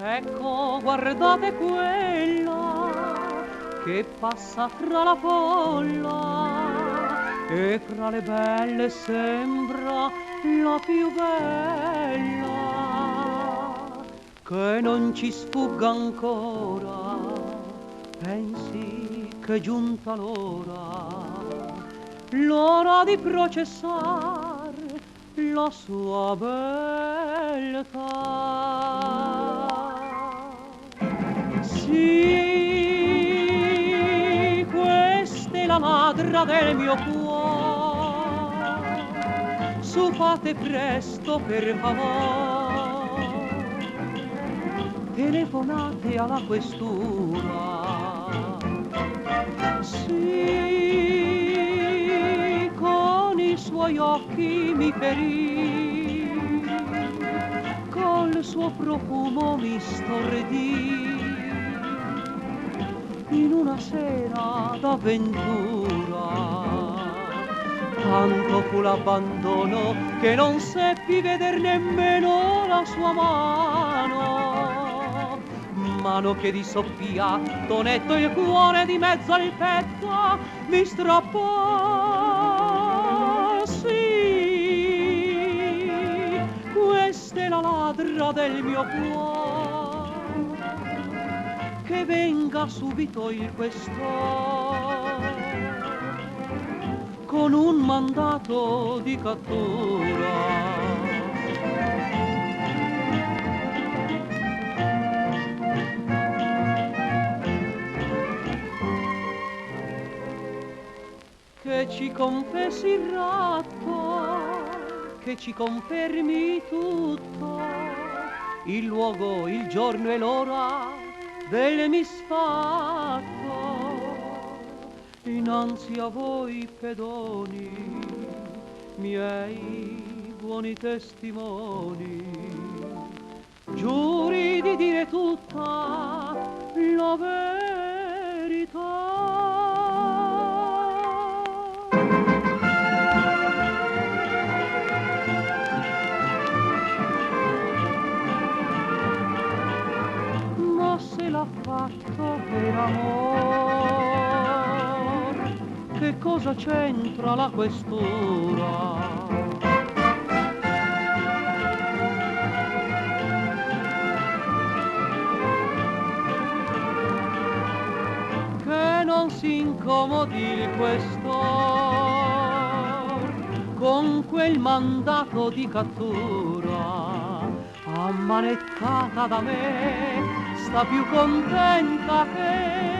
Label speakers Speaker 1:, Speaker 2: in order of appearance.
Speaker 1: Ecco, guardate quella che passa fra la folla e fra le belle sembra la più bella. Che non ci sfugga ancora, pensi che è giunta l'ora di processar la sua beltà. Sì, questa è la madre del mio cuore, su fate presto per favore, telefonate alla questura. Sì, con i suoi occhi mi ferì, col suo profumo mi stordì, in una sera d'avventura. Tanto fu l'abbandono che non seppi veder nemmeno la sua mano che di soffiato netto il cuore di mezzo al petto mi strappò. Sì, questa è la ladra del mio cuore, che venga subito il questore con un mandato di cattura. Che ci confessi il ratto, che ci confermi tutto, il luogo, il giorno e l'ora del misfatto. Innanzi a voi pedoni, miei buoni testimoni, giuri di dire tutta la verità. Se l'ha fatto per amor, che cosa c'entra la questura? Che non si incomodi il questor con quel mandato di cattura, ammanettata da me sta più contenta che